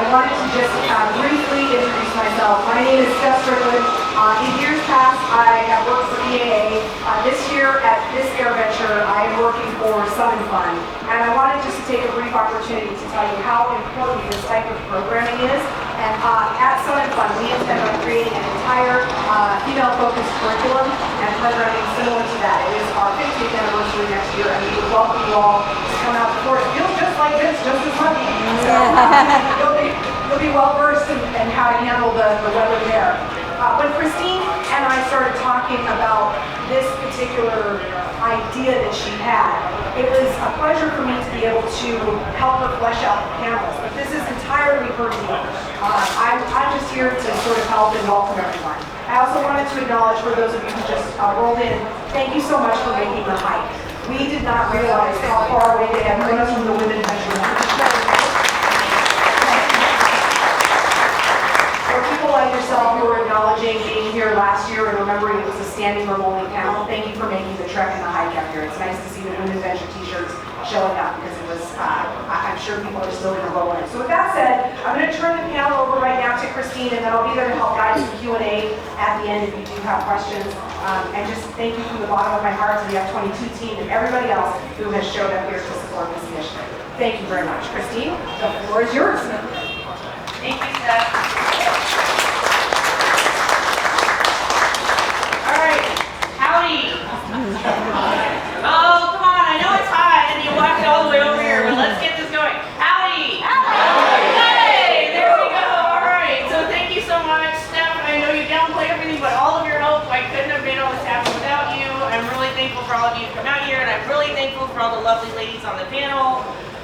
I wanted to just briefly introduce myself. My name is Steph Stricklen. In years past, I have worked for EAA. This year at this AirVenture, I am working for Sun & Fun. And I wanted just to take a brief opportunity to tell you how important this type of programming is. And at Sun & Fun, we intend on creating an entire female-focused curriculum and programming similar to that. It is our 50th anniversary next year, and we would welcome you all to come out before it feels just like this, just as much. So you'll be well versed in how to handle the weather there. When Christine and I started talking about this particular idea that she had, it was a pleasure for me to be able to help her flesh out the panels. But this is entirely her deal. I'm just here to sort of help and welcome everyone. I also wanted to acknowledge, for those of you who just rolled in, thank you so much for making the hike. We did not realize how far away they had put us from the women measurement. For people like yourself who are acknowledging being here last year and remembering it was a standing room only panel, thank you for making the trek and the hike up here. It's nice to see the Women Venture t-shirts showing up because it was, I'm sure people are still going to roll in. So with that said, I'm going to turn the panel over right now to Christine, and then I'll be there to help guide some Q&A at the end if you do have questions. And just thank you from the bottom of my heart to the F-22 team and everybody else who has showed up here to support this initiative. Thank you very much. Christine, the floor is yours. Thank you, Steph. All right, howdy. Oh, come on, I know it's hot and you walked all the way over here, but let's get this going. Howdy. Hey, there we go. All right, so thank you so much, Steph. I know you downplay everything, but all of your help, I couldn't have made all this happen without you. I'm really thankful for all of you to come out here, and I'm really thankful for all the lovely ladies on the panel.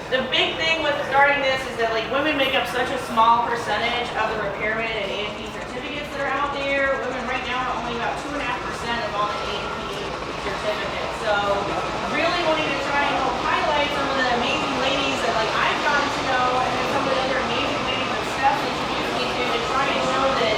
The big thing with starting this is that women make up such a small percentage of the repairmen and A&P certificates that are out there. Women right now are only about 2.5% of all the A&P certificates. So really wanting to try and help highlight some of the amazing ladies that I've gotten to know, and then some of the other amazing ladies that Steph introduced me to try and show that,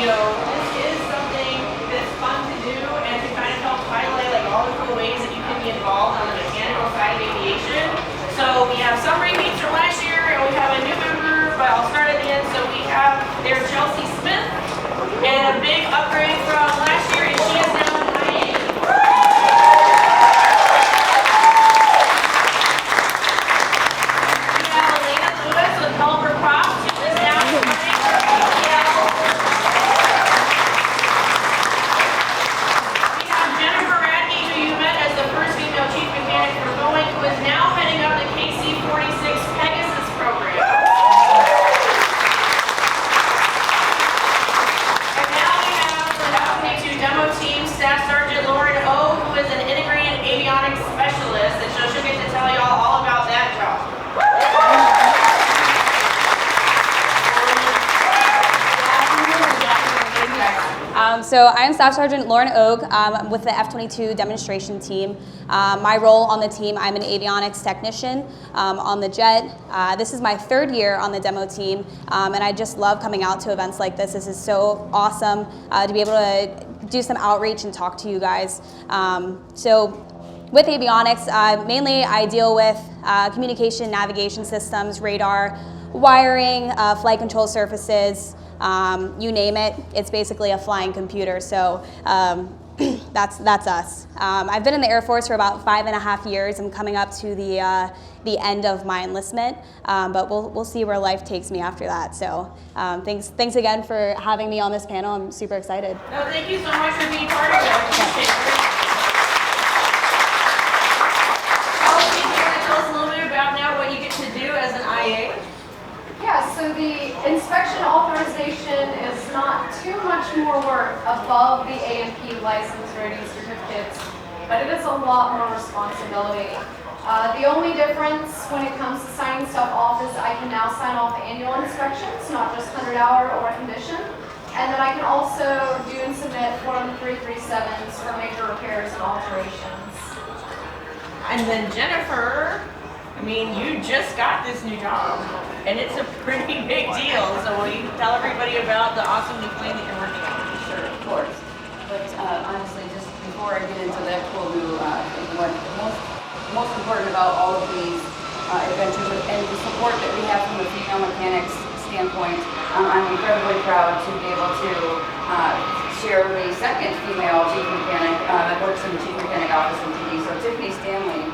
this is something that's fun to do, and to kind of help highlight all the cool ways that you can be involved on the mechanical side of aviation. So we have some repeats from last year, and we have a new member, but I'll start at the end. So we have there Chelsea Smith, and a big upgrade from last year, and she is now in IA. We have Alaina Lewis with Culver Props, who is now in ATL. We have Jennifer Radtke, who you met as the first female chief mechanic for Boeing, who is now heading up the KC-46 Pegasus program. And now we have the F-22 demo team, Staff Sergeant Lauren Ooghe, who is an integrated avionics specialist, and so she'll get to tell y'all all about that job. So I am Staff Sergeant Lauren Ooghe. I'm with the F-22 demonstration team. My role on the team, I'm an avionics technician on the jet. This is my third year on the demo team, and I just love coming out to events like this. This is so awesome to be able to do some outreach and talk to you guys. So with avionics, mainly I deal with communication, navigation systems, radar, wiring, flight control surfaces, you name it. It's basically a flying computer. So that's us. I've been in the Air Force for about 5.5 years. I'm coming up to the end of my enlistment, but we'll see where life takes me after that. So thanks again for having me on this panel. I'm super excited. No, thank you so much for being part of it. I appreciate it. Chelsea, can you tell us a little bit about now what you get to do as an IA? Yeah, so the inspection authorization is not too much more work above the A&P license rating certificates, but it is a lot more responsibility. The only difference when it comes to signing stuff off is I can now sign off annual inspections, not just 100-hour or condition, and then I can also do and submit Form 337s for major repairs and alterations. And then Jennifer, you just got this new job, and it's a pretty big deal. So will you tell everybody about the awesome new plane that you're working on? Sure, of course. But honestly, just before I get into that, we'll do what most important about all of these adventures and the support that we have from the female mechanics standpoint, I'm incredibly proud to be able to share the second female chief mechanic that works in the chief mechanic office in TD. So Tiffany Stanley.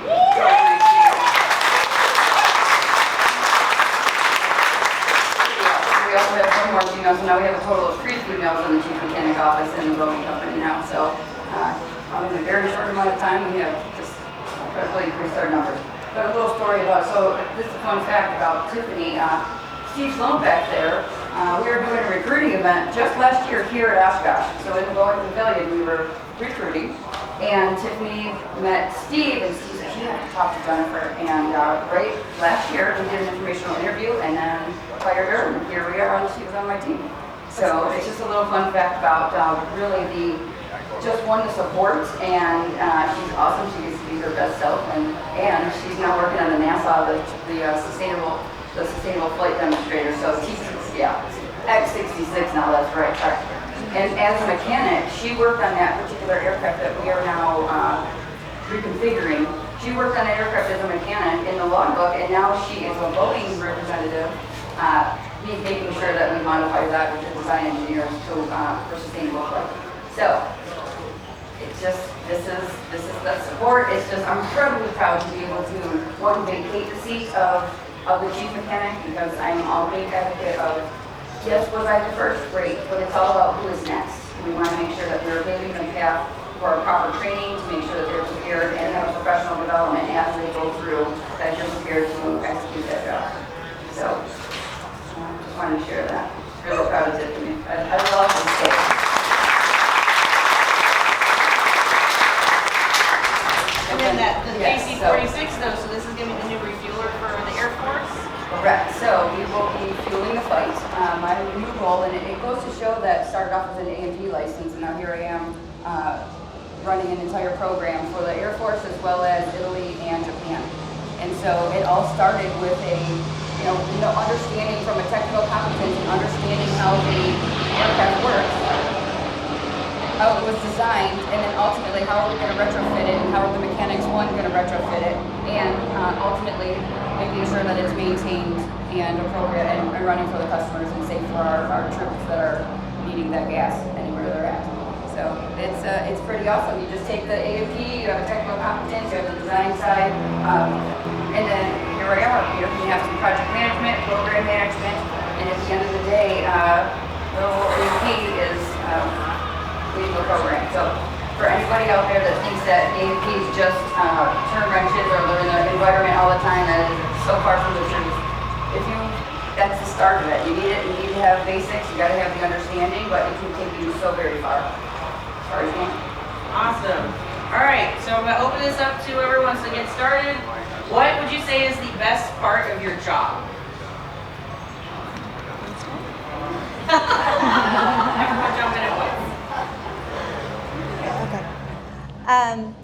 We also have one more female, so now we have a total of 3 females in the chief mechanic office in the Boeing company now. So in a very short amount of time, we have just incredibly increased our numbers. But a little story about, so this is a fun fact about Tiffany. Steve Sloan back there, we were doing a recruiting event just last year here at Oshkosh. So in the Boeing Pavilion, we were recruiting, and Tiffany met Steve, and Steve said, "You have to talk to Jennifer." And right last year, we did an informational interview, and then hired her, and here we are, and she was on my team. So it's just a little fun fact about really just one to support, and she's awesome. She gets to be her best self, and she's now working on the NASA, the sustainable flight demonstrator. So X66 now. That's right. Sorry. And as a mechanic, she worked on that particular aircraft that we are now reconfiguring. She worked on that aircraft as a mechanic in the logbook, and now she is a Boeing representative, making sure that we modify that with the design engineers for sustainable flight. So. It's just, this is the support. It's just, I'm incredibly proud to be able to, one, vacate the seat of the chief mechanic, because I'm a big advocate of, yes, was I the first? Great, but it's all about who is next. We want to make sure that we're paving the path for proper training, to make sure that they're prepared and have a professional development as they go through, that you're prepared to execute that job. So, just wanted to share that. Really proud of Tiffany. I love this case. And then the AC-46 though, so this is going to be the new refueler for the Air Force? Correct. So we will be fueling the flight. My new role, and it goes to show that started off with an A&P license, and now here I am running an entire program for the Air Force as well as Italy and Japan. And so it all started with a understanding from a technical competence and understanding how the aircraft works, how it was designed, and then ultimately how are we going to retrofit it, and how are the mechanics, one, going to retrofit it, and ultimately making sure that it's maintained and appropriate and running for the customers and safe for our troops that are needing that gas anywhere they're at. So it's pretty awesome. You just take the A&P, you have a technical competence, you have the design side, and then here we are. You have some project management, program management, and at the end of the day, the A&P is leading the program. So for anybody out there that thinks that A&P is just turn wrenches or they're in the environment all the time, that is so far from the truth. That's the start of it. You need to have basics, you gotta have the understanding, but it can take you so very far. As far as you can. Awesome. All right, so I'm gonna open this up to everyone to get started. What would you say is the best part of your job? Everyone jump in at once.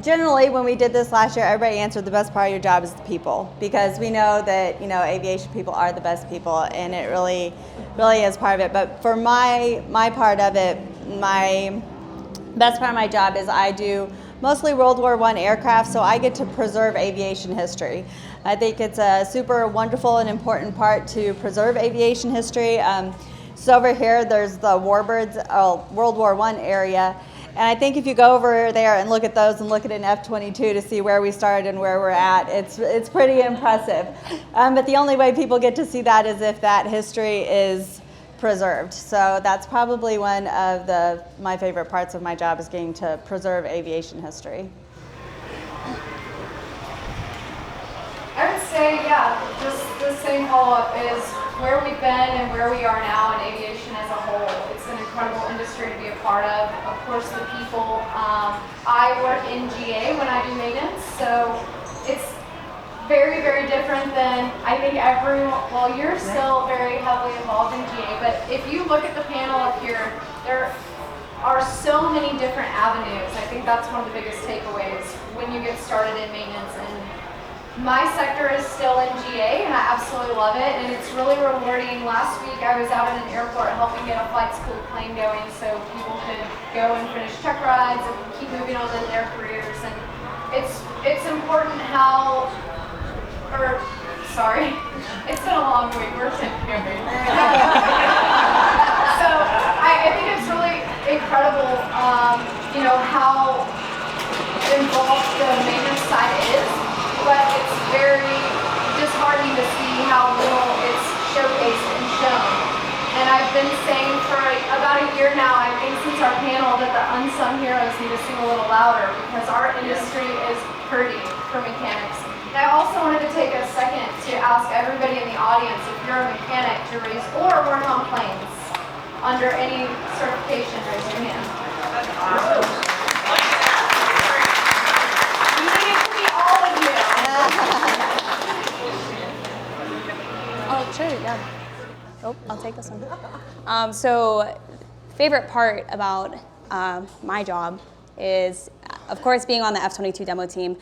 Generally, when we did this last year, everybody answered the best part of your job is the people, because we know that aviation people are the best people, and it really is part of it. But for my part of it, my best part of my job is I do mostly World War I aircraft, so I get to preserve aviation history. I think it's a super wonderful and important part to preserve aviation history. So over here, there's the Warbirds, World War I area. And I think if you go over there and look at those and look at an F-22 to see where we started and where we're at, it's pretty impressive. But the only way people get to see that is if that history is preserved. So that's probably one of my favorite parts of my job, is getting to preserve aviation history. I would say, yeah, just the same follow-up is where we've been and where we are now in aviation as a whole. It's an incredible industry to be a part of. Of course, the people. I work in GA when I do maintenance, so it's very, very different than I think well, you're still very heavily involved in GA, but if you look at the panel up here, there are so many different avenues. I think that's one of the biggest takeaways when you get started in maintenance. And my sector is still in GA, and I absolutely love it, and it's really rewarding. Last week I was out at an airport helping get a flight school plane going so people could go and finish check rides and keep moving on in their careers. And it's important how, It's been a long week. We're camping. So I think it's really incredible, how involved the maintenance side is, but it's very disheartening to see how little it's showcased and shown. And I've been saying for about a year now, I think since our panel, that the unsung heroes need to sing a little louder because our industry is hurting for mechanics. And I also wanted to take a second to ask everybody in the audience, if you're a mechanic, to raise or work on planes under any certification, raise your hand. That's awesome. You think it could be all of you. Oh, sure, yeah. Oh, I'll take this one. So, favorite part about my job is, of course, being on the F-22 demo team.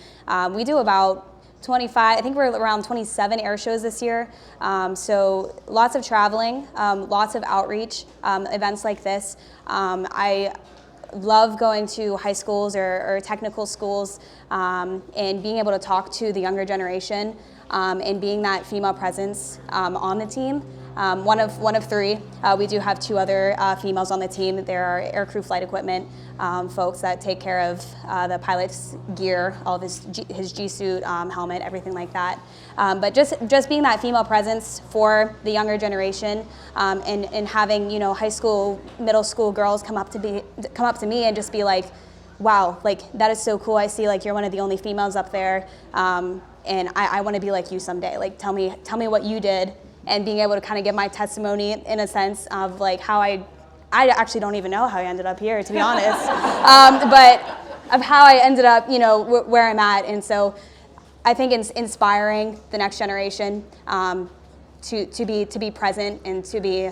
We do about 25, I think we're around 27 air shows this year. So lots of traveling, lots of outreach, events like this. I love going to high schools or technical schools and being able to talk to the younger generation and being that female presence on the team. One of three. We do have two other females on the team. There are aircrew flight equipment folks that take care of the pilot's gear, all of his G-suit, helmet, everything like that. But just being that female presence for the younger generation and having high school, middle school girls come up to me and just be like, wow, like that is so cool. I see like you're one of the only females up there, and I want to be like you someday. Like tell me what you did. And being able to kind of give my testimony in a sense of like how I actually don't even know how I ended up here, to be honest, but of how I ended up, where I'm at. And so I think it's inspiring the next generation to be present and to be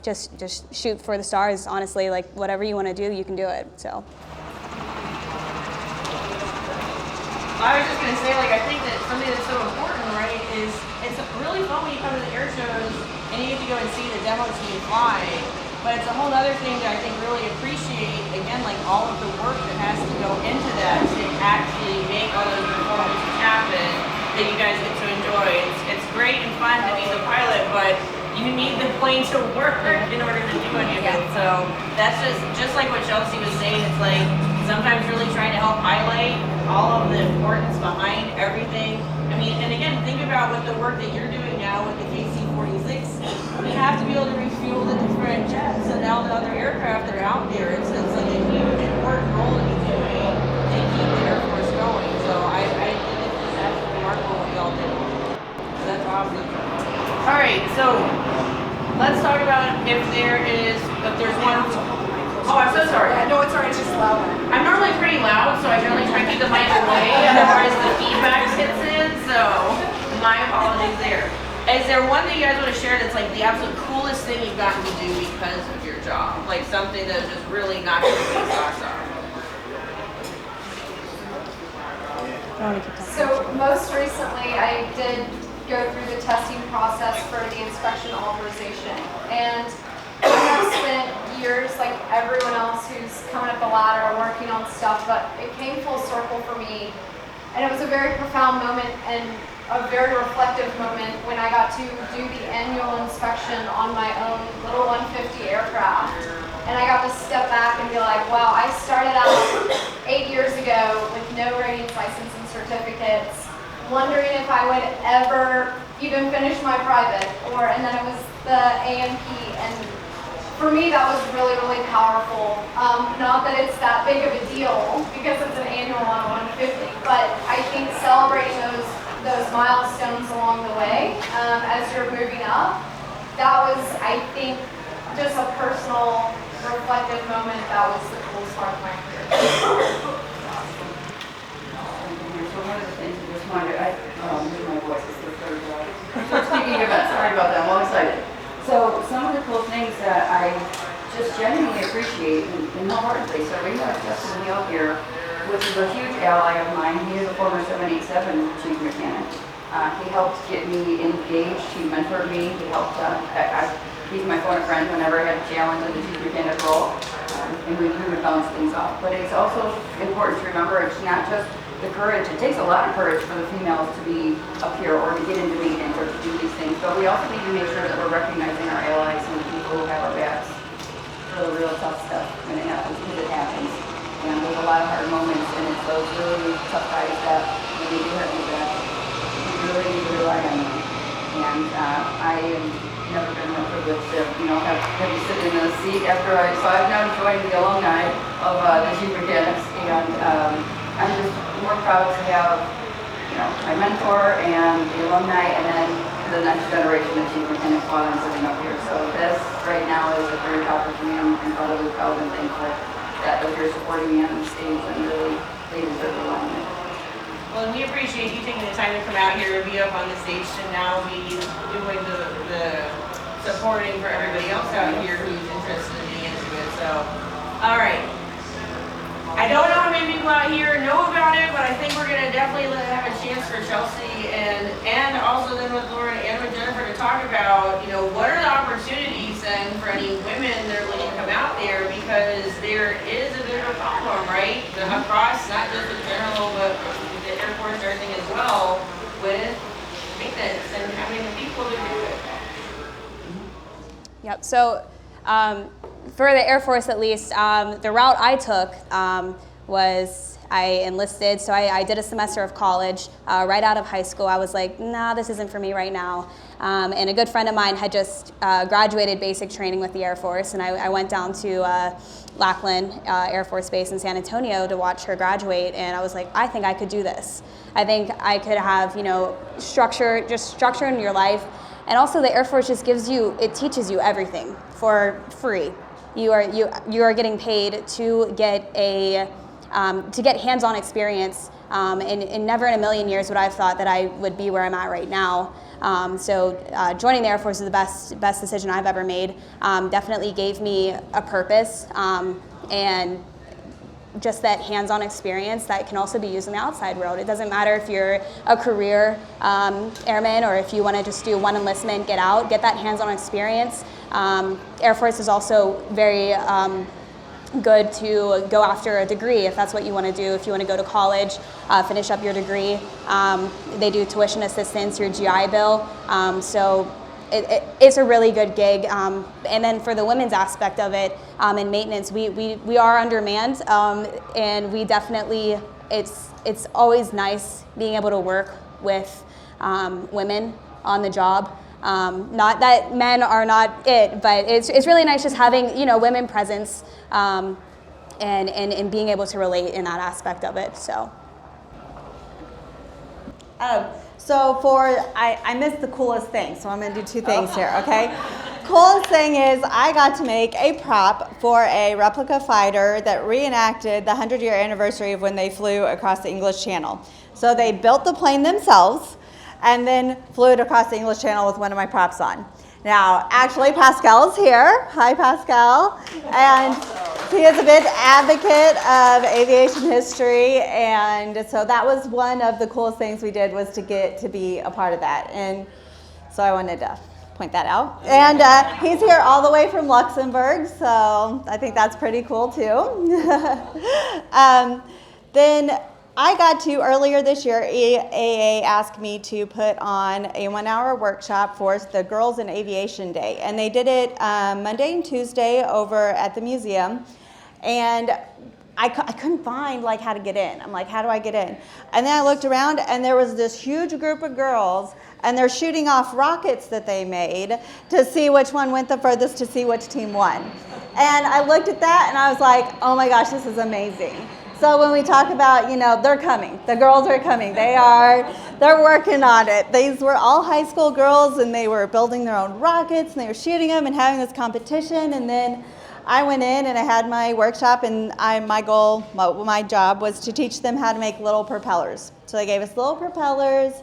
just shoot for the stars. Honestly, like whatever you want to do, you can do it. So. I was just going to say, like, I think that something that's so important, right, is it's really fun when you come to the air shows and you get to go and see the demo team fly, but it's a whole other thing that I think really appreciate, again, like all of the work that has to go into that to actually make all those performances happen that you guys get to enjoy. It's great and fun to be the pilot, but you need the plane to work in order to do any of it. So that's just like what Chelsea was saying. It's like sometimes really trying to help highlight all of the importance behind everything. I mean, and again, think about with the work that you're doing now with the KC-46. We have to be able to refuel the different jets and all the other aircraft that are out there. It's like a huge important role to be doing to keep the Air Force going. So I think it's absolutely remarkable what y'all did. So that's awesome. All right, so let's talk about if there's one. Oh, I'm so sorry. No, it's all right, it's just loud. I'm normally pretty loud, so I generally try to keep the mic away, otherwise the feedback hits in, so my apologies there. Is there one that you guys want to share that's like the absolute coolest thing you've gotten to do because of your job? Like something that just really knocked your socks off? So most recently, I did go through the testing process for the inspection authorization, and I have spent years like everyone else who's coming up the ladder working on stuff, but it came full circle for me, and it was a very profound moment and a very reflective moment when I got to do the annual inspection on my own little 150 aircraft, and I got to step back and be like, wow, I started out 8 years ago with no ratings license and certificates, wondering if I would ever even finish my private, and then it was the A&P, and for me that was really, really powerful. Not that it's that big of a deal because it's an annual on a 150, but I think celebrating those milestones along the way as you're moving up, that was, I think, just a personal, reflective moment. That was the coolest part of my career. So one of the things I just wanted, my voice is the third one. Speaking of it, sorry about that, I'm all excited. So some of the cool things that I just genuinely appreciate and wholeheartedly. So we have Justin Neal here, which is a huge ally of mine. He is a former 787 chief mechanic. He helped get me engaged. He mentored me. He helped. He's my phone friend whenever I had a challenge in the chief mechanic role, and we would bounce things off. But it's also important to remember it's not just the courage. It takes a lot of courage for the females to be up here or to get into maintenance or to do these things. But we also need to make sure that we're recognizing our allies and the people who have our backs for the real tough stuff when it happens, because it happens. And there's a lot of hard moments, and it's those really tough guys that when they do have your back, you really need to rely on them. And I have never been more privileged to, have you sit in a seat after so I've now joined the alumni of the Chief Mechanics, and I'm just more proud to have, my mentor and the alumni, and then the next generation of Chief Mechanics while I'm sitting up here. So this right now is a great opportunity. I'm incredibly proud and thankful that you're supporting me on the stage, and really they deserve the alignment. Well, we appreciate you taking the time to come out here and be up on the stage to now be doing the supporting for everybody else out here who's interested in being into it. So, all right. I don't know how many people out here know about it, but I think we're going to definitely have a chance for Chelsea and also then with Lauren and with Jennifer to talk about, what are the opportunities then for any women that are looking to come out there, because there is a bit of a problem, right? Across, not just the general, but the Air Force and everything as well, with maintenance and having the people to do it. Yep. So for the Air Force, at least, the route I took was I enlisted. So I did a semester of college right out of high school. I was like, nah, this isn't for me right now. And a good friend of mine had just graduated basic training with the Air Force, and I went down to Lackland Air Force Base in San Antonio to watch her graduate, and I was like, I think I could do this. I think I could have, structure in your life. And also the Air Force just it teaches you everything for free. You are getting paid to get hands-on experience, and never in a million years would I have thought that I would be where I'm at right now. So joining the Air Force is the best decision I've ever made. Definitely gave me a purpose, and just that hands-on experience that can also be used in the outside world. It doesn't matter if you're a career airman or if you want to just do one enlistment, get out, get that hands-on experience. Air Force is also very good to go after a degree if that's what you want to do. If you want to go to college, finish up your degree, they do tuition assistance, your GI Bill. So it's a really good gig. And then for the women's aspect of it, in maintenance, we are undermanned, and we definitely, it's always nice being able to work with women on the job. Not that men are not it, but it's really nice just having, women presence, and being able to relate in that aspect of it. So. I missed the coolest thing, so I'm going to do two things here, okay? Coolest thing is I got to make a prop for a replica fighter that reenacted the 100-year anniversary of when they flew across the English Channel. So they built the plane themselves and then flew it across the English Channel with one of my props on. Now, actually, Pascal's here. Hi, Pascal. And he is a big advocate of aviation history, and so that was one of the coolest things we did, was to get to be a part of that. And so I wanted to point that out. And he's here all the way from Luxembourg, so I think that's pretty cool too. Then I got to, earlier this year, AA asked me to put on a 1-hour workshop for the Girls in Aviation Day. And they did it Monday and Tuesday over at the museum. And I couldn't find how to get in. I'm like, how do I get in? And then I looked around, and there was this huge group of girls, and they're shooting off rockets that they made to see which one went the furthest, to see which team won. And I looked at that, and I was like, oh my gosh, this is amazing. So when we talk about, they're coming, the girls are coming, they're working on it. These were all high school girls, and they were building their own rockets, and they were shooting them and having this competition. And then I went in and I had my workshop, and my job was to teach them how to make little propellers. So they gave us little propellers,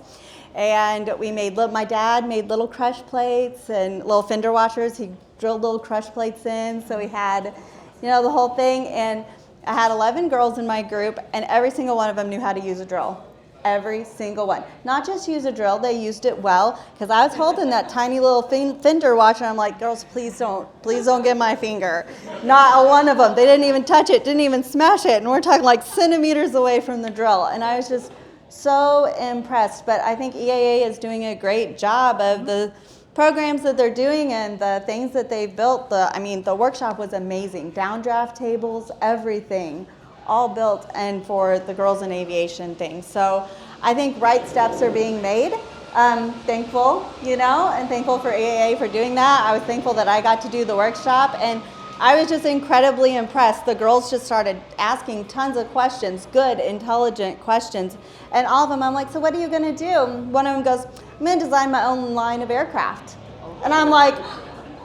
and my dad made little crush plates and little fender washers. He drilled little crush plates in, so we had, the whole thing. And I had 11 girls in my group, and every single one of them knew how to use a drill. every single one. Not just use a drill, they used it well, because I was holding that tiny little fender washer, and I'm like, girls, please don't get my finger. Not a one of them. They didn't even touch it, didn't even smash it, and we're talking like centimeters away from the drill. And I was just so impressed. But I think EAA is doing a great job of the programs that they're doing and the things that they've built. The workshop was amazing. Downdraft tables, everything, all built and for the girls in aviation things. So I think right steps are being made. Thankful, and thankful for EAA for doing that. I was thankful that I got to do the workshop, and I was just incredibly impressed. The girls just started asking tons of questions, good, intelligent questions. And all of them, I'm like, so what are you going to do? One of them goes, I'm going to design my own line of aircraft. And I'm like,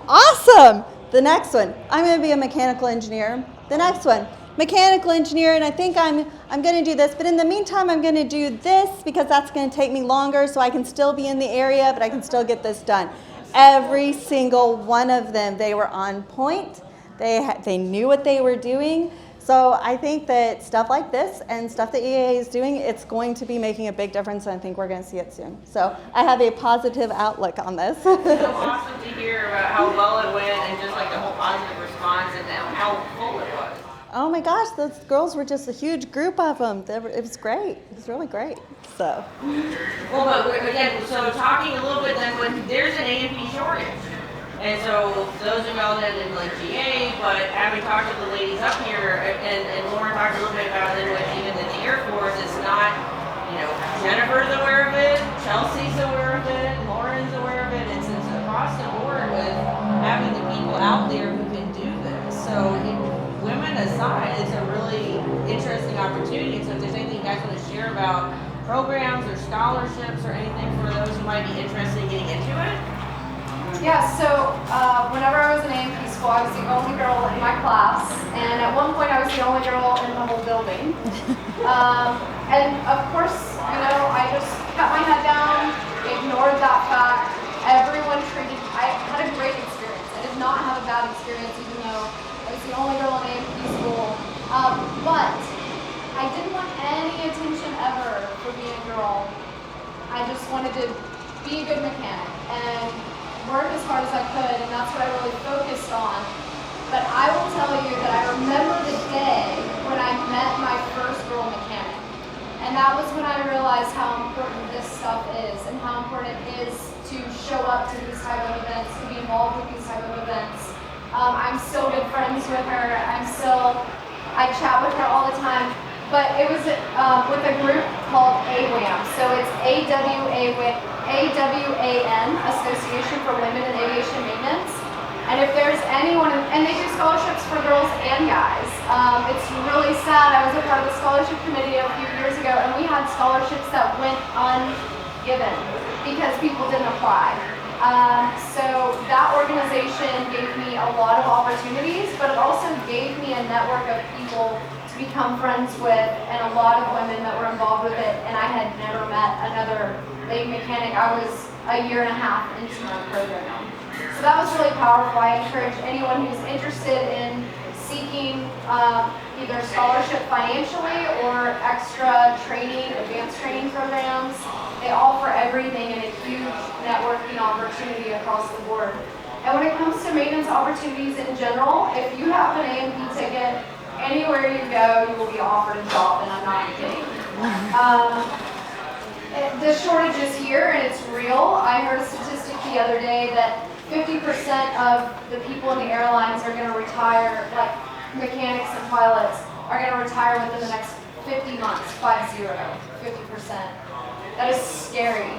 awesome. The next one, I'm going to be a mechanical engineer. The next one, mechanical engineer, and I think I'm going to do this. But in the meantime, I'm going to do this because that's going to take me longer so I can still be in the area, but I can still get this done. Every single one of them, they were on point. They knew what they were doing. So I think that stuff like this and stuff that EAA is doing, it's going to be making a big difference, and I think we're going to see it soon. So I have a positive outlook on this. So awesome to hear about how well it went and just like the whole positive response and how full it was. Oh my gosh, those girls were just a huge group of them. It was great. It was really great. So. Well, but again, so talking a little bit then, when there's an A&P shortage. And so those of y'all that did like GA, but having talked to the ladies up here, and Lauren talked a little bit about it with even in the Air Force, it's not, Jennifer's aware of it, Chelsea's aware of it, Lauren's aware of it. It's across the board with having the people out there who can do this. So women aside, it's a really interesting opportunity. So if there's anything you guys want to share about programs or scholarships or anything for those who might be interested in getting into it. Yeah, so whenever I was in A&P school, I was the only girl in my class, and at one point I was the only girl in the whole building. And of course, I just kept my head down, ignored that fact. I had a great experience. I did not have a bad experience, even though I was the only girl in A&P school. But I didn't want any attention ever for being a girl. I just wanted to be a good mechanic and work as hard as I could, and that's what I really focused on. But I will tell you that I remember the day when I met my first girl mechanic. And that was when I realized how important this stuff is and how important it is to show up to these type of events, to be involved with these type of events. I'm still good friends with her. I chat with her all the time. But it was with a group called AWAM. So it's AWAN, Association for Women in Aviation Maintenance. And if there's anyone, and they do scholarships for girls and guys. It's really sad. I was a part of the scholarship committee a few years ago, and we had scholarships that went ungiven because people didn't apply. So that organization gave me a lot of opportunities, but it also gave me a network of people to become friends with, and a lot of women that were involved with it, and I had never met another lady mechanic. I was a year and a half into my program. So that was really powerful. I encourage anyone who's interested in seeking either scholarship financially or extra training, advanced training programs. They offer everything and a huge networking opportunity across the board. And when it comes to maintenance opportunities in general, if you have an A&P ticket, anywhere you go, you will be offered a job, and I'm not kidding. The shortage is here, and it's real. I heard a statistic the other day that 50% of the people in the airlines are going to retire, like mechanics and pilots, are going to retire within the next 50 months, 50%. That is scary.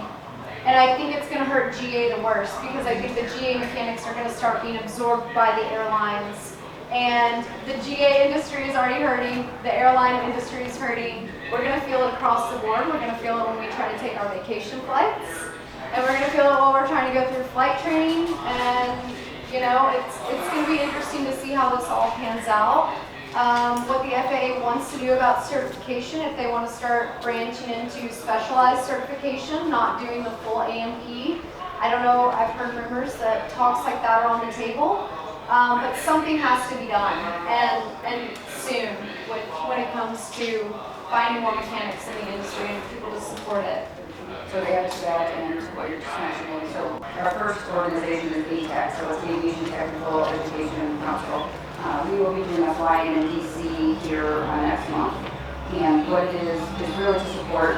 And I think it's going to hurt GA the worst, because I think the GA mechanics are going to start being absorbed by the airlines. And the GA industry is already hurting, the airline industry is hurting. We're going to feel it across the board. We're going to feel it when we try to take our vacation flights. And we're going to feel it while we're trying to go through flight training. And, it's going to be interesting to see how this all pans out. What the FAA wants to do about certification, if they want to start branching into specialized certification, not doing the full A&P. I don't know, I've heard rumors that talks like that are on the table. But something has to be done, and soon, with when it comes to finding more mechanics in the industry and people to support it? So they add to that and what you're just mentioning. So our first organization is ATAC, so it's the Aviation Technical Education Council. We will be doing a fly-in in DC here next month. And what it is really to support,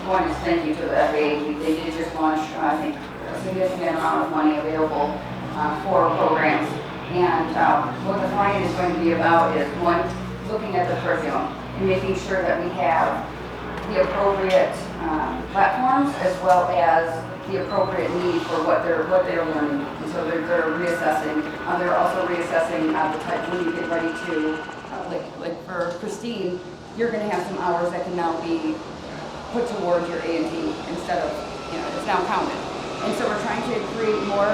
one is thank you to the FAA. They did just launch, I think, a significant amount of money available for programs. And what the fly-in is going to be about is, one, looking at the curriculum and making sure that we have the appropriate platforms as well as the appropriate need for what they're learning. And so they're reassessing. They're also reassessing the type when you get ready to, like for Christine, you're going to have some hours that can now be put towards your A&P instead of, it's now counted. And so we're trying to create more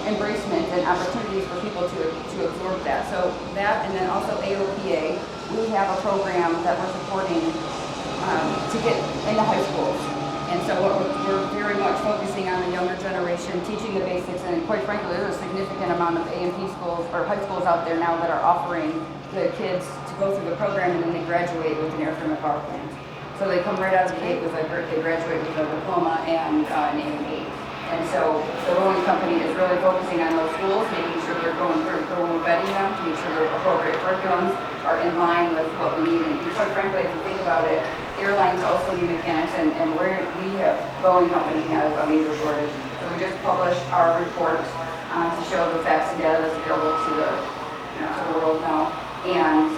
embracement and opportunities for people to absorb that. So that, and then also AOPA, we have a program that we're supporting to get into high schools. And so what we're very much focusing on the younger generation, teaching the basics, and quite frankly, there's a significant amount of A&P schools or high schools out there now that are offering the kids to go through the program and then they graduate with an airframe and power plant. So they come right out of the gate with they graduate with a diploma and an A&P. And so the Boeing company is really focusing on those schools, making sure they're going through, vetting them to make sure their appropriate curriculums are in line with what we need. And quite frankly, if you think about it, airlines also need mechanics, and Boeing company has a major shortage. So we just published our report to show the facts and data that's available to the world now. And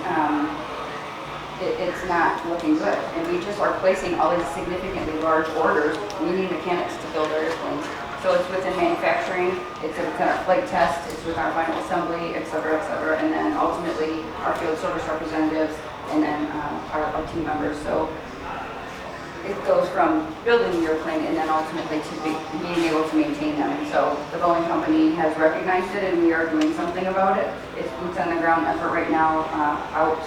it's not looking good. And we just are placing all these significantly large orders. We need mechanics to build our airplanes. So it's within manufacturing, it's within our flight test, it's with our final assembly, et cetera, and then ultimately our field service representatives, and then our team members. So it goes from building the airplane and then ultimately to being able to maintain them. And so the Boeing company has recognized it and we are doing something about it. It's boots on the ground effort right now out.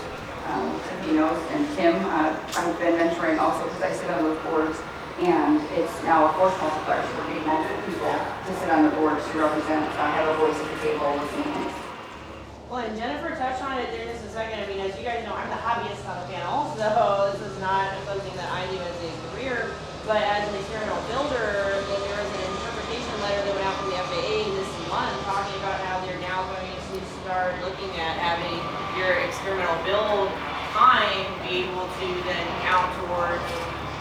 And Tim, I've been mentoring also because I sit on those boards, and it's now a force multiplier, so we're getting multiple people to sit on the boards to represent, have a voice at the table with me. Well, and Jennifer touched on it during just a second. I mean, as you guys know, I'm the hobbyist on the panel, so this is not something that I do as a career, but as an experimental builder, there was an interpretation letter that went out from the FAA this month talking about how they're now going to start looking at having your experimental build time be able to then count towards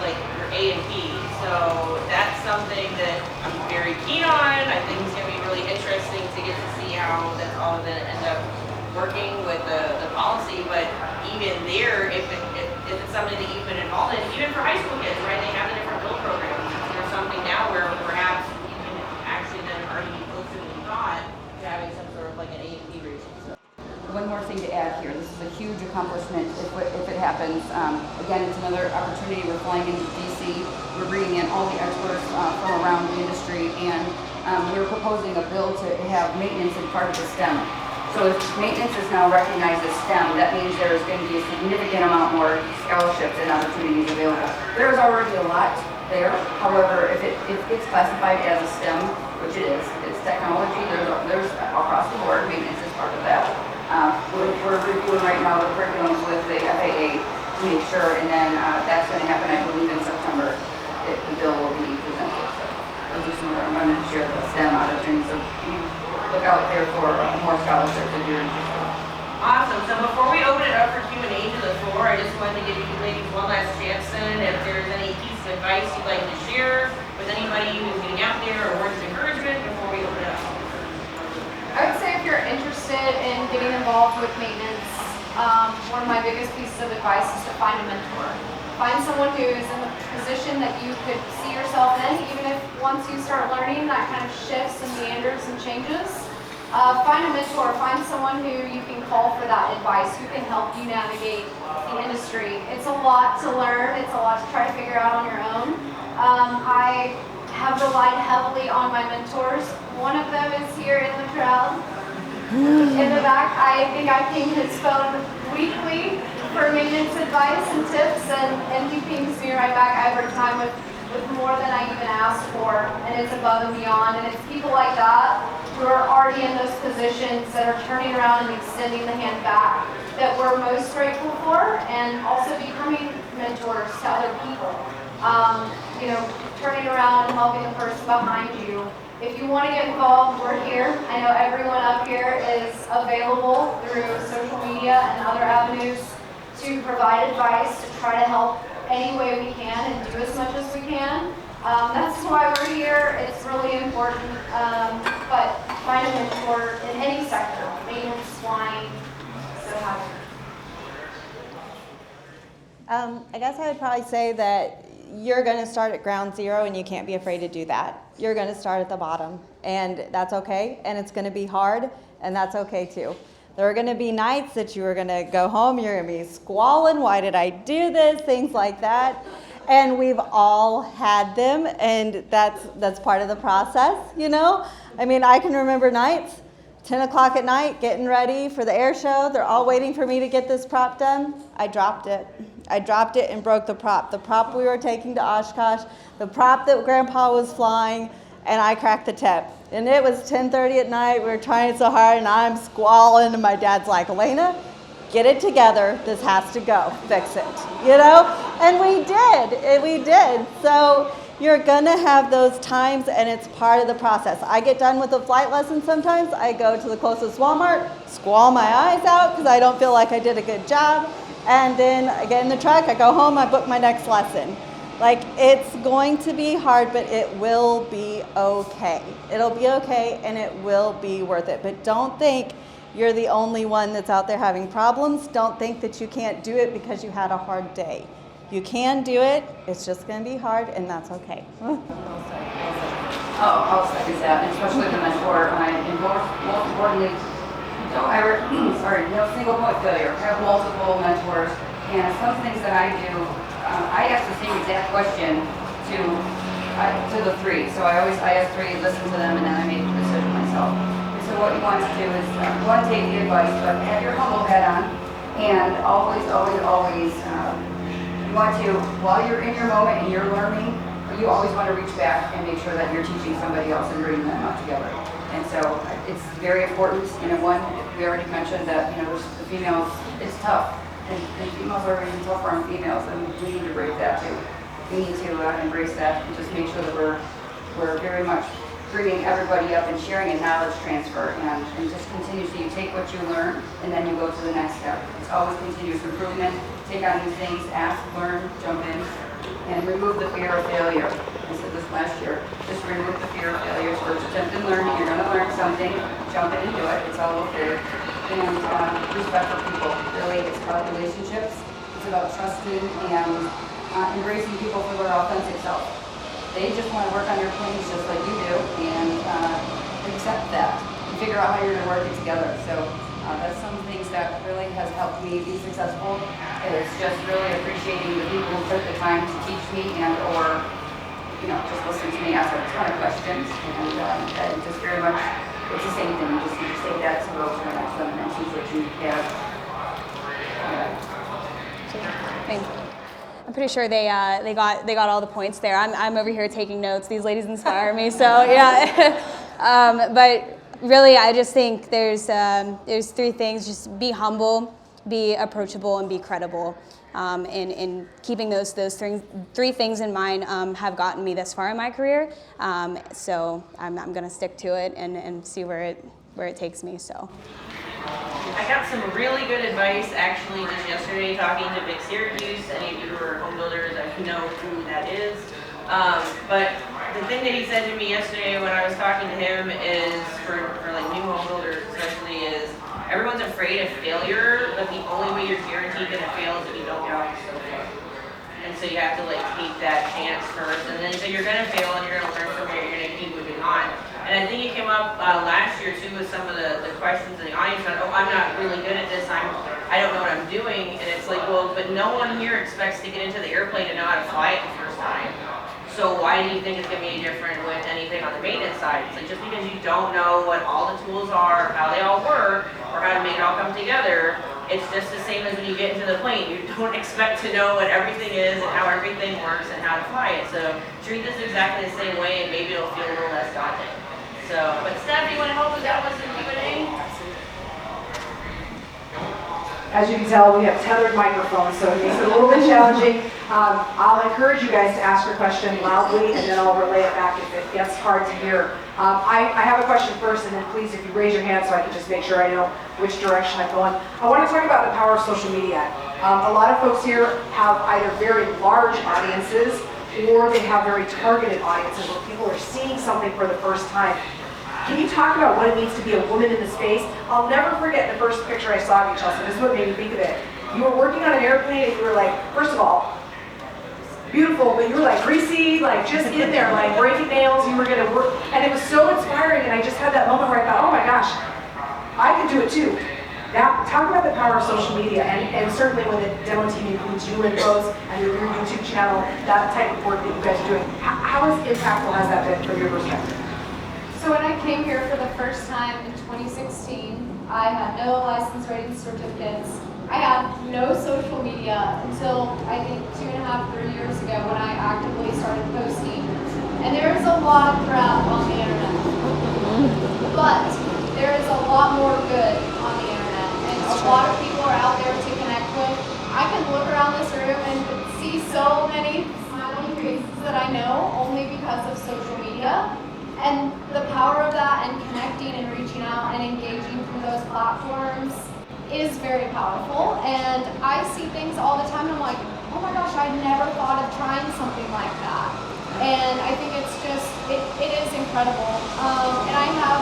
like your A&P. So that's something that I'm very keen on. I think it's going to be really interesting to get to see how that's all going to end up working with the policy. But even there, if it's something that you've been involved in, even for high school kids, right? They have the different build programs. There's something now where perhaps you can actually then already be closer than you thought to having some sort of like an A&P ratio. One more thing to add here. This is a huge accomplishment if it happens. Again, it's another opportunity. We're flying into DC. We're bringing in all the experts from around the industry, and we're proposing a bill to have maintenance as part of the STEM. So if maintenance is now recognized as STEM, that means there is going to be a significant amount more scholarships and opportunities available. There is already a lot there. However, if it's classified as a STEM, which it is, it's technology, there's across the board, maintenance is part of that. We're reviewing right now the curriculums with the FAA to make sure, and then that's going to happen, I believe, in September. The bill will be presented. So those are some of I'm going to share the STEM out of things. So look out there for more scholarships if you're interested. Awesome. So before we open it up for Q&A to the floor, I just wanted to give you ladies one last chance, and if there's any piece of advice you'd like to share with anybody who's getting out there or words of encouragement before we open it up. I would say if you're interested in getting involved with maintenance, one of my biggest pieces of advice is to find a mentor. Find someone who is in the position that you could see yourself in, even if once you start learning that kind of shifts and meanders and changes. Find a mentor, find someone who you can call for that advice, who can help you navigate the industry. It's a lot to learn, it's a lot to try to figure out on your own. I have relied heavily on my mentors. One of them is here in the crowd. In the back, I think I ping his phone weekly for maintenance advice and tips, and he pings me right back every time with more than I even asked for, and it's above and beyond, and it's people like that who are already in those positions that are turning around and extending the hand back that we're most grateful for, and also becoming mentors to other people. You know, turning around and helping the person behind you. If you want to get involved, we're here. I know everyone up here is available through social media and other avenues to provide advice, to try to help any way we can and do as much as we can. That's why we're here. It's really important. But find a mentor in any sector, maintenance, flying, so have you. I guess I would probably say that you're going to start at ground zero and you can't be afraid to do that. You're going to start at the bottom, and that's okay, and it's going to be hard, and that's okay too. There are going to be nights that you are going to go home, you're going to be squalling, why did I do this, things like that. And we've all had them, and that's part of the process, you know? I mean, I can remember nights, 10 o'clock at night, getting ready for the air show. They're all waiting for me to get this prop done. I dropped it. I dropped it and broke the prop. The prop we were taking to Oshkosh, the prop that Grandpa was flying, and I cracked the tip. And it was 10:30 at night. We were trying so hard, and I'm squalling, and my dad's like, Alaina, get it together. This has to go. Fix it, you know? And we did. So you're gonna have those times, and it's part of the process. I get done with a flight lesson sometimes. I go to the closest Walmart, squall my eyes out because I don't feel like I did a good job. And then I get in the truck, I go home, I book my next lesson. Like, it's going to be hard, but it will be okay. It'll be okay, and it will be worth it. But don't think you're the only one that's out there having problems. Don't think that you can't do it because you had a hard day. You can do it, it's just gonna be hard, and that's okay. I'll second that, and especially the mentor. And most importantly, don't ever, no single point failure. Have multiple mentors. And some things that I do, I ask the same exact question to the three. So I ask three, listen to them, and then I make the decision myself. And so what you want to do is, one, take the advice, but have your humble head on, and always, you want to, while you're in your moment and you're learning, you always want to reach back and make sure that you're teaching somebody else and bringing them up together. And so it's very important. You know, one, we already mentioned that, you know, the females, it's tough. And females are even tougher on females, and we need to break that too. We need to embrace that and just make sure that we're very much bringing everybody up and sharing a knowledge transfer, and just continuously you take what you learn and then you go to the next step. It's always continuous improvement. Take on new things, ask, learn, jump in, and remove the fear of failure. I said this last year. Just remove the fear of failure. First attempt in learning, you're going to learn something. Jump in and do it. It's all okay. And respect for people. Really, it's about relationships. It's about trusting and embracing people for their authentic self. They just want to work on your planes just like you do, and accept that and figure out how you're going to work it together. So that's some things that really has helped me be successful. It's just really appreciating the people who took the time to teach me or, you know, just listen to me ask a ton of questions. And just very much, it's the same thing. You just take that to go to the next one and teach what you have. I'm pretty sure they got all the points there. I'm over here taking notes. These ladies inspire me, so yeah. But really, I just think there's three things: just be humble, be approachable, and be credible. And keeping those three things in mind have gotten me this far in my career. So I'm going to stick to it and see where it takes me. So. I got some really good advice actually just yesterday talking to Big Syracuse. Any of you who are home builders, I know who that is. But the thing that he said to me yesterday when I was talking to him is for like new home builders especially is everyone's afraid of failure, but the only way you're guaranteed going to fail is if you don't get off the sofa. And so you have to like take that chance first, and then so you're going to fail and you're going to learn from it, you're going to keep moving on. And I think it came up last year too with some of the questions in the audience about, oh, I'm not really good at this, I don't know what I'm doing. And it's like, well, but no one here expects to get into the airplane and know how to fly it the first time. So why do you think it's going to be different with anything on the maintenance side? It's like just because you don't know what all the tools are, how they all work, or how to make it all come together, it's just the same as when you get into the plane. You don't expect to know what everything is and how everything works and how to fly it. So treat this exactly the same way and maybe it'll feel a little less daunting. So, but Steph, you want to help us out with some Q&A? As you can tell, we have tethered microphones, so it makes it a little bit challenging. I'll encourage you guys to ask your question loudly, and then I'll relay it back if it gets hard to hear. I have a question first, and then please, if you raise your hand so I can just make sure I know which direction I'm going. I want to talk about the power of social media. A lot of folks here have either very large audiences, or they have very targeted audiences where people are seeing something for the first time. Can you talk about what it means to be a woman in the space? I'll never forget the first picture I saw of you, Chelsea. This is what made me think of it. You were working on an airplane and you were like, first of all, beautiful, but you were like greasy, like just in there, like breaking nails, you were gonna work. And it was so inspiring, and I just had that moment where I thought, oh my gosh, I could do it too. Now, talk about the power of social media, and certainly when the demo team includes you and those, and your YouTube channel, that type of work that you guys are doing. How impactful has that been from your perspective? So when I came here for the first time in 2016, I had no license rating certificates. I had no social media until I think 2.5, 3 years ago when I actively started posting. And there is a lot of crap on the internet. But there is a lot more good on the internet. And a lot of people are out there to connect with. I can look around this room and see so many smiling faces that I know only because of social media. And the power of that and connecting and reaching out and engaging through those platforms is very powerful. And I see things all the time and I'm like, oh my gosh, I never thought of trying something like that. And I think it's just, it is incredible. And I have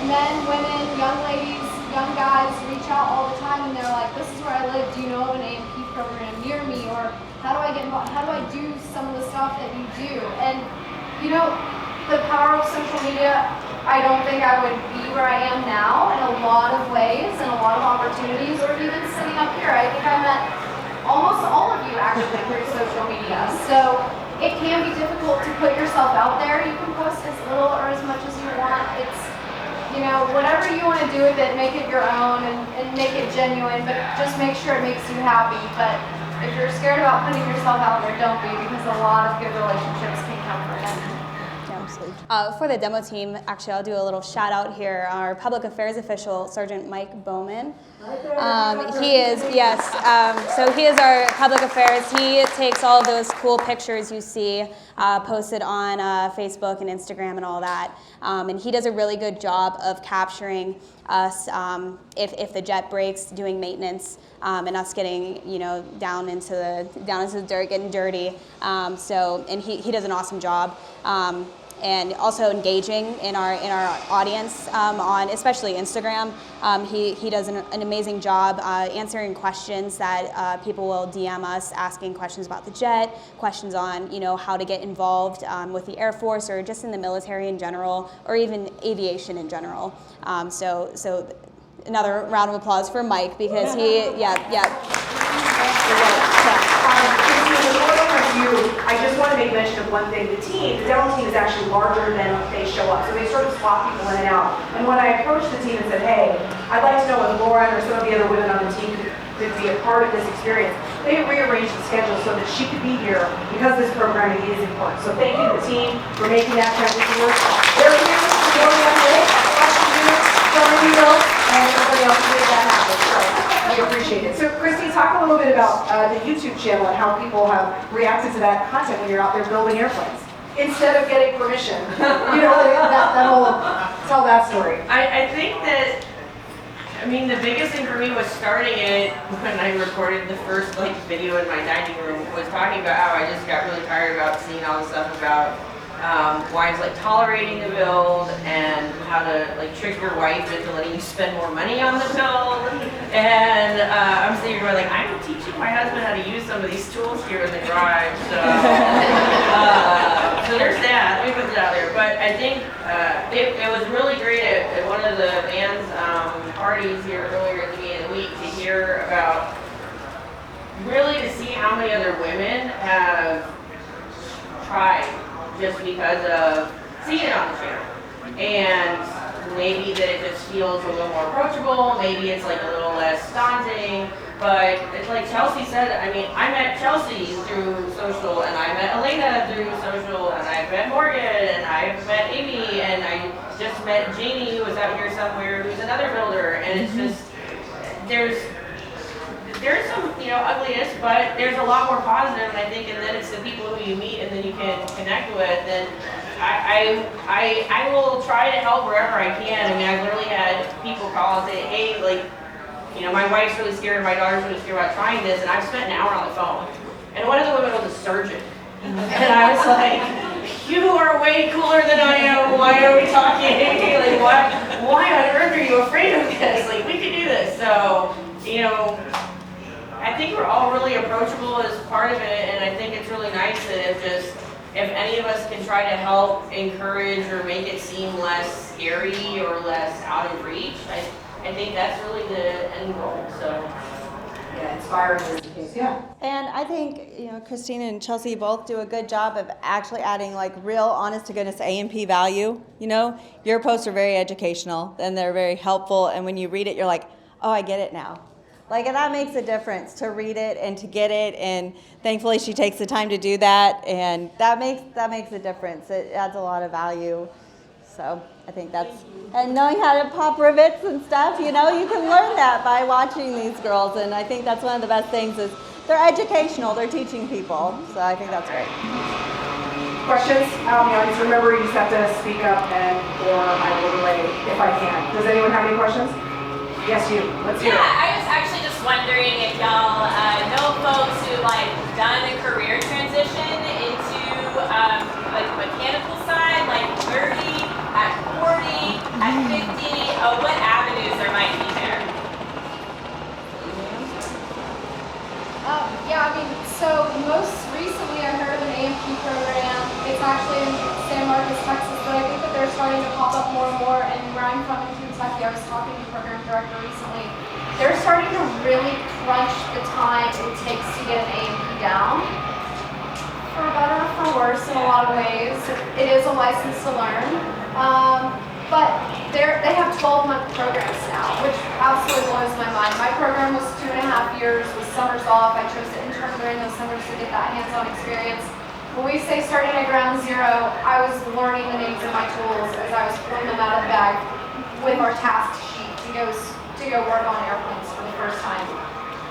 men, women, young ladies, young guys reach out all the time and they're like, this is where I live, do you know of an A&P program near me? Or how do I get involved? How do I do some of the stuff that you do? And you know, the power of social media, I don't think I would be where I am now in a lot of ways and a lot of opportunities, or even sitting up here. I think I met almost all of you actually through social media. So it can be difficult to put yourself out there. You can post as little or as much as you want. It's, you know, whatever you want to do with it, make it your own and make it genuine, but just make sure it makes you happy. But if you're scared about putting yourself out there, don't be, because a lot of good relationships can come from it. For the demo team, actually, I'll do a little shout out here. Our public affairs official, Sergeant Mike Bowman. He is, yes, so he is our public affairs. He takes all of those cool pictures you see posted on Facebook and Instagram and all that. And he does a really good job of capturing us if the jet breaks, doing maintenance, and us getting, you know, down into the dirt, getting dirty. And he does an awesome job. And also engaging in our audience on especially Instagram. He does an amazing job answering questions that people will DM us, asking questions about the jet, questions on, you know, how to get involved with the Air Force or just in the military in general, or even aviation in general. So another round of applause for Mike, because I just want to make mention of one thing. The demo team is actually larger than they show up. So they sort of swap people in and out. And when I approached the team and said, hey, I'd like to know if Lauren or some of the other women on the team could be a part of this experience, they rearranged the schedule so that she could be here because this programming is important. So thank you to the team for making that transition work. They're here to go the other way, watching you, showing you, and everybody else made that happen. So we appreciate it. So Christy, talk a little bit about the YouTube channel and how people have reacted to that content when you're out there building airplanes. Instead of getting permission, you know, that whole, tell that story. I think that, I mean, the biggest thing for me was starting it when I recorded the first video in my dining room, was talking about how I just got really tired about seeing all the stuff about wives tolerating the build and how to trick your wife into letting you spend more money on the build. And I'm sitting here going I'm teaching my husband how to use some of these tools here in the garage. So, so there's that. Let me put that out there. But I think it was really great at one of the band's parties here earlier at the beginning of the week to hear about, really to see how many other women have tried just because of seeing it on the channel. And maybe that it just feels a little more approachable, maybe it's a little less daunting, but it's like Chelsea said, I mean, I met Chelsea through social, and I met Alaina through social, and I've met Morgan, and I've met Amy, and I just met Jeannie, who was out here somewhere, who's another builder, and it's just, there's some, ugliness, but there's a lot more positive, and I think, and then it's the people who you meet and then you can connect with, and I will try to help wherever I can. I mean, I've literally had people call and say, hey, like, my wife's really scared, my daughter's really scared about trying this, and I've spent an hour on the phone. And one of the women was a surgeon. And I was like, you are way cooler than I am, why are we talking? Like, why on earth are you afraid of this? Like, we could do this. So, I think we're all really approachable as part of it, and I think it's really nice that if any of us can try to help encourage or make it seem less scary or less out of reach, I think that's really the end goal. So. Yeah, inspiring is the case, yeah. And I think, Christina and Chelsea both do a good job of actually adding like real, honest to goodness A&P value. Your posts are very educational and they're very helpful. And when you read it, you're like, oh, I get it now. Like, and that makes a difference to read it and to get it. And thankfully she takes the time to do that. And that makes a difference. It adds a lot of value. So I think that's, and knowing how to pop rivets and stuff, you can learn that by watching these girls. And I think that's one of the best things is they're educational, they're teaching people. So I think that's great. Questions out in the audience? Remember, you just have to speak up or I will relay if I can. Does anyone have any questions? Yes, you. Let's hear it. Yeah, I was actually just wondering if y'all know folks who done a career transition into the mechanical side, like 30, at 40, at 50, what avenues there might be there? So most recently I heard of an A&P program. It's actually in San Marcos, Texas, but I think that they're starting to pop up more and more. And where I'm from in Kentucky, I was talking to the program director recently. They're starting to really crunch the time it takes to get an A&P down. For better or for worse in a lot of ways. It is a license to learn. But they have 12-month programs now, which absolutely blows my mind. My program was 2.5 years with summers off. I chose to intern during those summers to get that hands-on experience. When we say starting at ground zero, I was learning the names of my tools as I was pulling them out of the bag with our task sheet to go work on airplanes for the first time.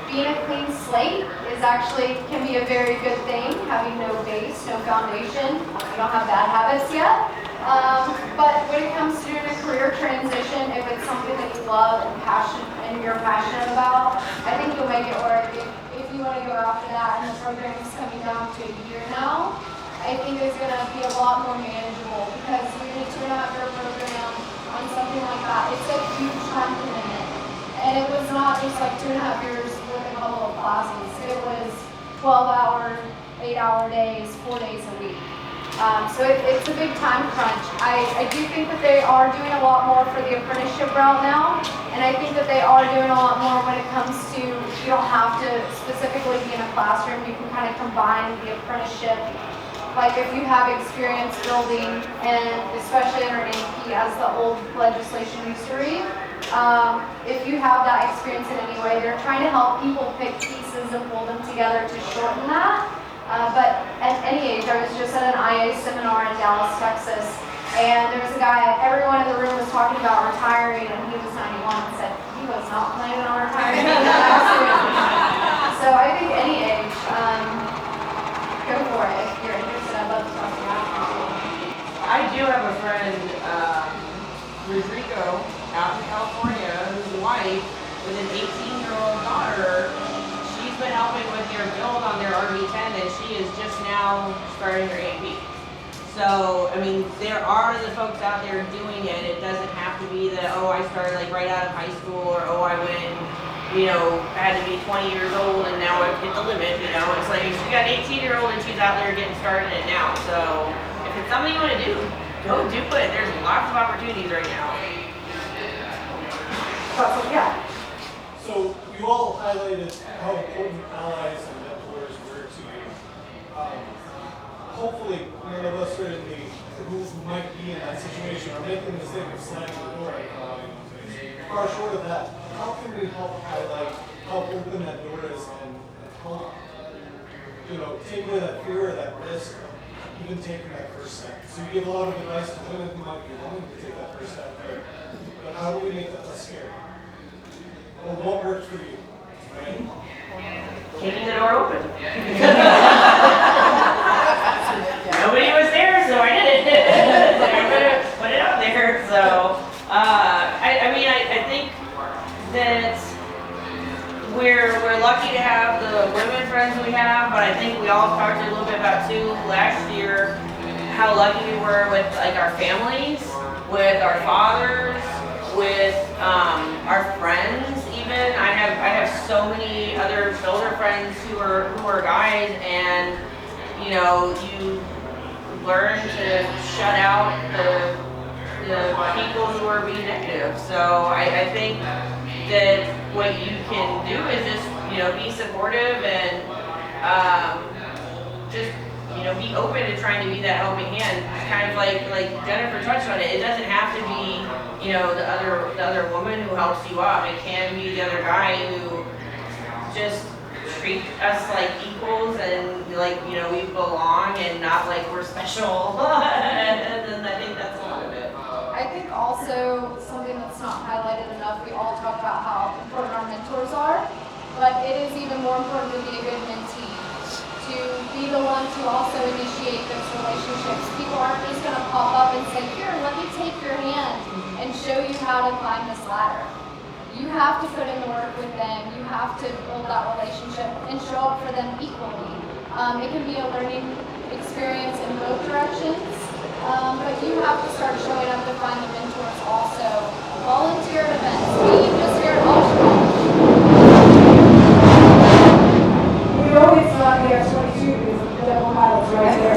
Being a clean slate can be a very good thing, having no base, no foundation. You don't have bad habits yet. But when it comes to doing a career transition, if it's something that you love and you're passionate about, I think you'll make it work. If you want to go after that and the program is coming down to a year now, I think it's going to be a lot more manageable because doing a 2.5-year program on something like that, it's a huge time commitment. And it was not just 2.5 years with a couple of classes. It was 12-hour, 8-hour days, 4 days a week. So it's a big time crunch. I do think that they are doing a lot more for the apprenticeship route now, and I think that they are doing a lot more when it comes to, you don't have to specifically be in a classroom, you can kind of combine the apprenticeship. Like if you have experience building, and especially under AP as the old legislation used to read, if you have that experience in any way, they're trying to help people pick pieces and pull them together to shorten that. But at any age, I was just at an IA seminar in Dallas, Texas, and there was a guy, everyone in the room was talking about retiring, and he was 91 and said he was not planning on retiring. So I think any age, go for it if you're interested. I'd love to talk to you after. I do have a friend, Rodrigo, out in California, whose wife, with an 18-year-old daughter, she's been helping with their build on their RV-10, and she is just now starting her AP. So, I mean, there are the folks out there doing it. It doesn't have to be that, oh, I started right out of high school, or oh, I went and, had to be 20 years old and now I've hit the limit, It's like, she got an 18-year-old and she's out there getting started in it now. So, if it's something you want to do, go do it. There's lots of opportunities right now. Yeah. So you all highlighted how important allies and mentors were to you. Hopefully, none of us who might be in that situation are making the mistake of slamming the door at an ally organization. Far short of that, how can we help highlight how open that door is and help, take away that fear or that risk even taking that first step? So you give a lot of advice to women who might be willing to take that first step, but how do we make that less scary? Well, what worked for you? Right? Keeping the door open. Nobody was there, so I did it. I'm gonna put it out there. So, I think that we're lucky to have the women friends we have, but I think we all talked a little bit about too last year how lucky we were with like our families, with our fathers, with our friends. Even I have so many other builder friends who are guys, and you know, you learn to shut out the people who are being negative. So I think that what you can do is just, you know, be supportive and just, you know, be open to trying to be that helping hand. Kind of like Jennifer touched on it. It doesn't have to be, you know, the other woman who helps you up. It can be the other guy who just treat us like equals and like, you know, we belong and not like we're special. And then I think that's a lot of it. I think also something that's not highlighted enough, we all talk about how important our mentors are, but it is even more important to be a good mentee, to be the one to also initiate those relationships. People aren't just going to pop up and say, here, let me take your hand and show you how to climb this ladder. You have to put in the work with them. You have to build that relationship and show up for them equally. It can be a learning experience in both directions, but you have to start showing up to find the mentors also. Volunteer at events. We just here at Oshkosh. You know it's not the F-22 because the double pilot's right there.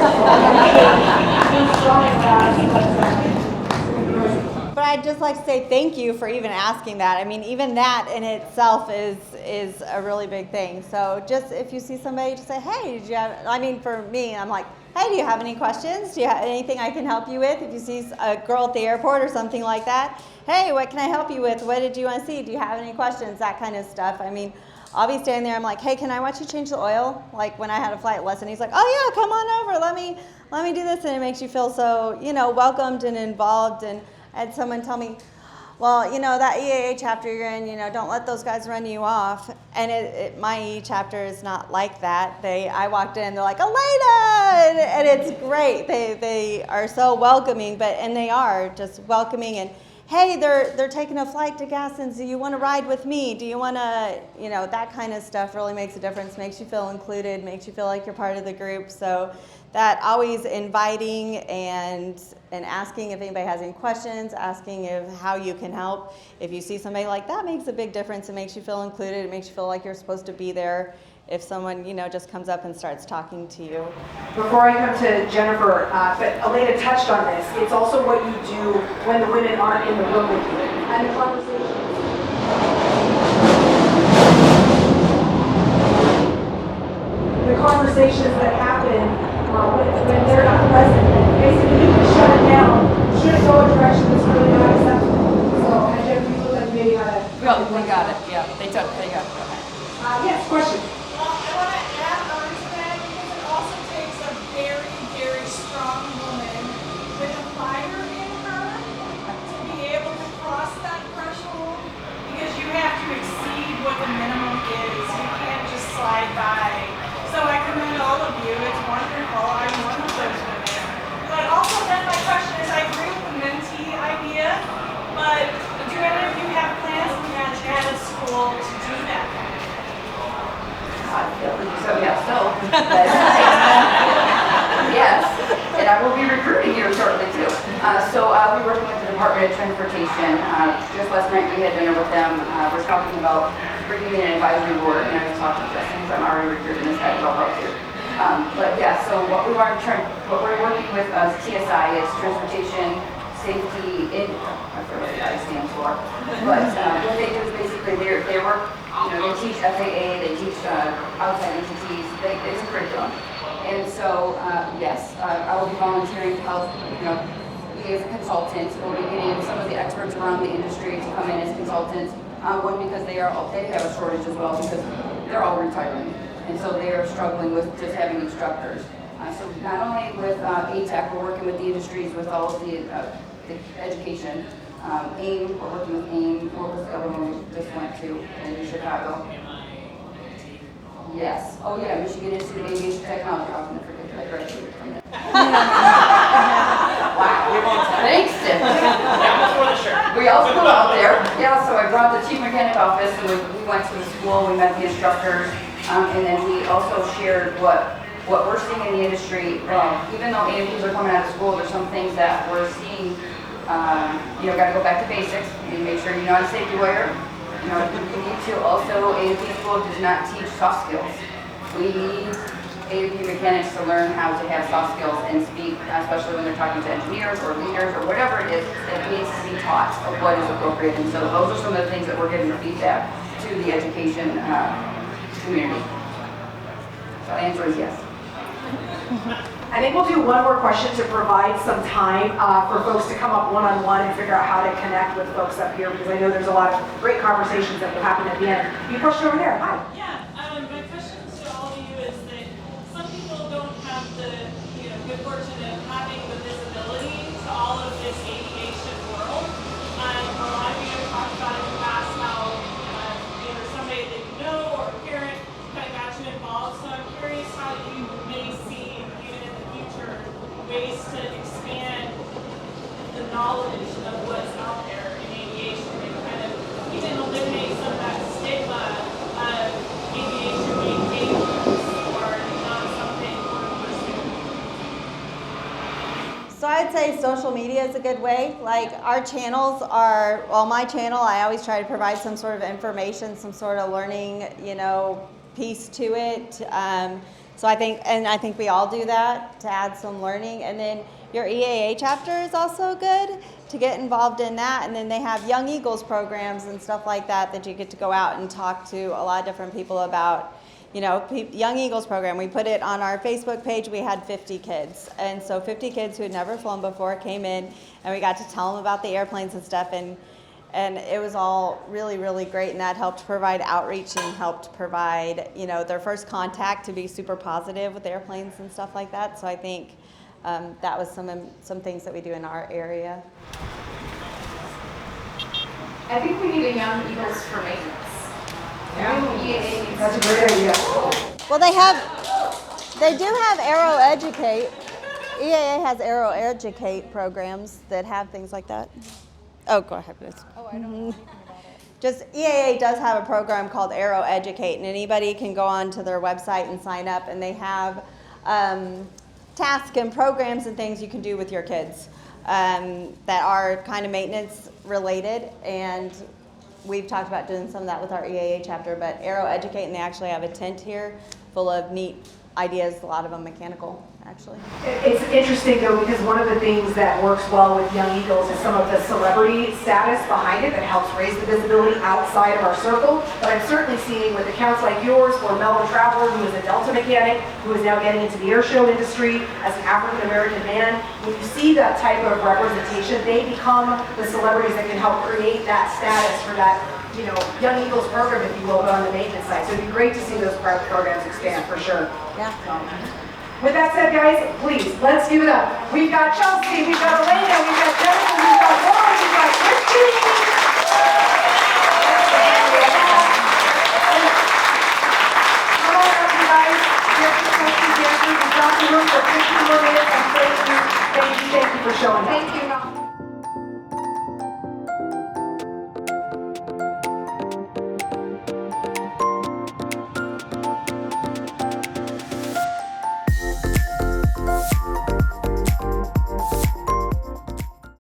He's strong and fast, But I'd just like to say thank you for even asking that. I mean, even that in itself is a really big thing. So just if you see somebody, just say, hey, did you have, I mean, for me, I'm like, hey, do you have any questions? Do you have anything I can help you with? If you see a girl at the airport or something like that, hey, what can I help you with? What did you want to see? Do you have any questions? That kind of stuff. I mean, I'll be standing there, I'm like, hey, can I watch you change the oil? Like when I had a flight lesson, he's like, oh yeah, come on over, let me do this. And it makes you feel so, you know, welcomed and involved. And I had someone tell me, well, you know, that EAA chapter you're in, you know, don't let those guys run you off. And my EA chapter is not like that. I walked in, they're like, Alaina! And it's great. They are so welcoming, and they are just welcoming. And hey, they're taking a flight to Gassens. Do you want to ride with me? Do you want to, you know, that kind of stuff really makes a difference, makes you feel included, makes you feel like you're part of the group. So that always inviting and asking if anybody has any questions, asking how you can help. If you see somebody like that, makes a big difference. It makes you feel included. It makes you feel like you're supposed to be there. If someone, you know, just comes up and starts talking to you. Before I come to Jennifer, but Alaina touched on this, it's also what you do when the women aren't in the room with you. And the conversations that happen when they're not present, basically you can shut it down, should it go a direction that's really not acceptable. So, and Jennifer, you look like maybe how to... They got it, yeah, they got it. Yes, question. I want to add on to that because it also takes a very, very strong woman with a fire in her to be able to cross that threshold because you have to exceed what the minimum is. You can't just slide by. So I commend all of you. It's wonderful. I'm one of those women. But also then my question is, I agree with the mentee idea, but do any of you have plans at a school to do that? Yes, and I will be recruiting here shortly too. So we're working with the Department of Transportation. Just last night we had dinner with them. We're talking about bringing in an advisory board, and I was talking to Justin because I'm already recruiting this guy to help out too. But yeah, so what we're working with TSI is Transportation Safety in, I forget what the I stands for, but what they do is basically they work, you know, they teach FAA, they teach outside entities, it's a curriculum. And so, yes, I will be volunteering to help, you know, be as a consultant. We'll be getting some of the experts around the industry to come in as consultants. One, because they have a shortage as well because they're all retiring. And so they are struggling with just having instructors. So not only with ATEC, we're working with the industries with all of the education. AIM, we're working with AIM. What was the other one we just went to in Chicago? Yes. Oh yeah, Michigan Institute of Aviation Technology. I was going to forget that. I graduated from it. Wow. Thanks, Steph. We also go out there. Yeah, so I brought the chief mechanic office and we went to the school, we met the instructors, and then we also shared what we're seeing in the industry. Even though AMPs are coming out of school, there's some things that we're seeing, got to go back to basics. You make sure you know how to safety wire. You need to also, AMP school does not teach soft skills. We need AMP mechanics to learn how to have soft skills and speak, especially when they're talking to engineers or leaders or whatever it is, it needs to be taught of what is appropriate. And so those are some of the things that we're giving feedback to the education community. So the answer is yes. I think we'll do one more question to provide some time for folks to come up one-on-one and figure out how to connect with folks up here, because I know there's a lot of great conversations that will happen at the end. You question over there. Hi. Yeah, my question to all of you is that some people don't have the good fortune of having the visibility to all of this aviation world. A lot of you have talked about in the past how either somebody that you know or a parent kind of got you involved. So I'm curious how you may see, even in the future, ways to expand the knowledge of what's out there in aviation and kind of even eliminate some of that stigma of aviation being dangerous or not something we're pursuing. So I'd say social media is a good way. Like our channels are, my channel, I always try to provide some sort of information, some sort of learning, piece to it. So I think we all do that to add some learning. And then your EAA chapter is also good to get involved in that. And then they have Young Eagles programs and stuff like that that you get to go out and talk to a lot of different people about. Young Eagles program, we put it on our Facebook page. We had 50 kids. And so 50 kids who had never flown before came in, and we got to tell them about the airplanes and stuff. And it was all really, really great. And that helped provide outreach and helped provide, their first contact to be super positive with airplanes and stuff like that. So I think that was some things that we do in our area. I think we need a Young Eagles for maintenance. Yeah. That's a great idea. Well, they do have Aero Educate. EAA has Aero Educate programs that have things like that. Oh, go ahead, please. Oh, I don't know anything about it. Just EAA does have a program called Aero Educate, and anybody can go onto their website and sign up, and they have tasks and programs and things you can do with your kids that are kind of maintenance related. And we've talked about doing some of that with our EAA chapter, but Aero Educate, and they actually have a tent here full of neat ideas, a lot of them mechanical, actually. It's interesting though, because one of the things that works well with Young Eagles is some of the celebrity status behind it that helps raise the visibility outside of our circle. But I'm certainly seeing with accounts like yours, or Mellow Traveler, who is a Delta mechanic, who is now getting into the air show industry as an African-American man. When you see that type of representation, they become the celebrities that can help create that status for that Young Eagles program, if you will, but on the maintenance side. So it'd be great to see those programs expand for sure. Yeah. With that said, guys, please, let's give it up. We've got Chelsea, we've got Alaina, we've got Jennifer, we've got Lauren, we've got Christy. Come on up, you guys. Get the questions answered. We've got the room for 15 more minutes, and thank you for showing up. Thank you.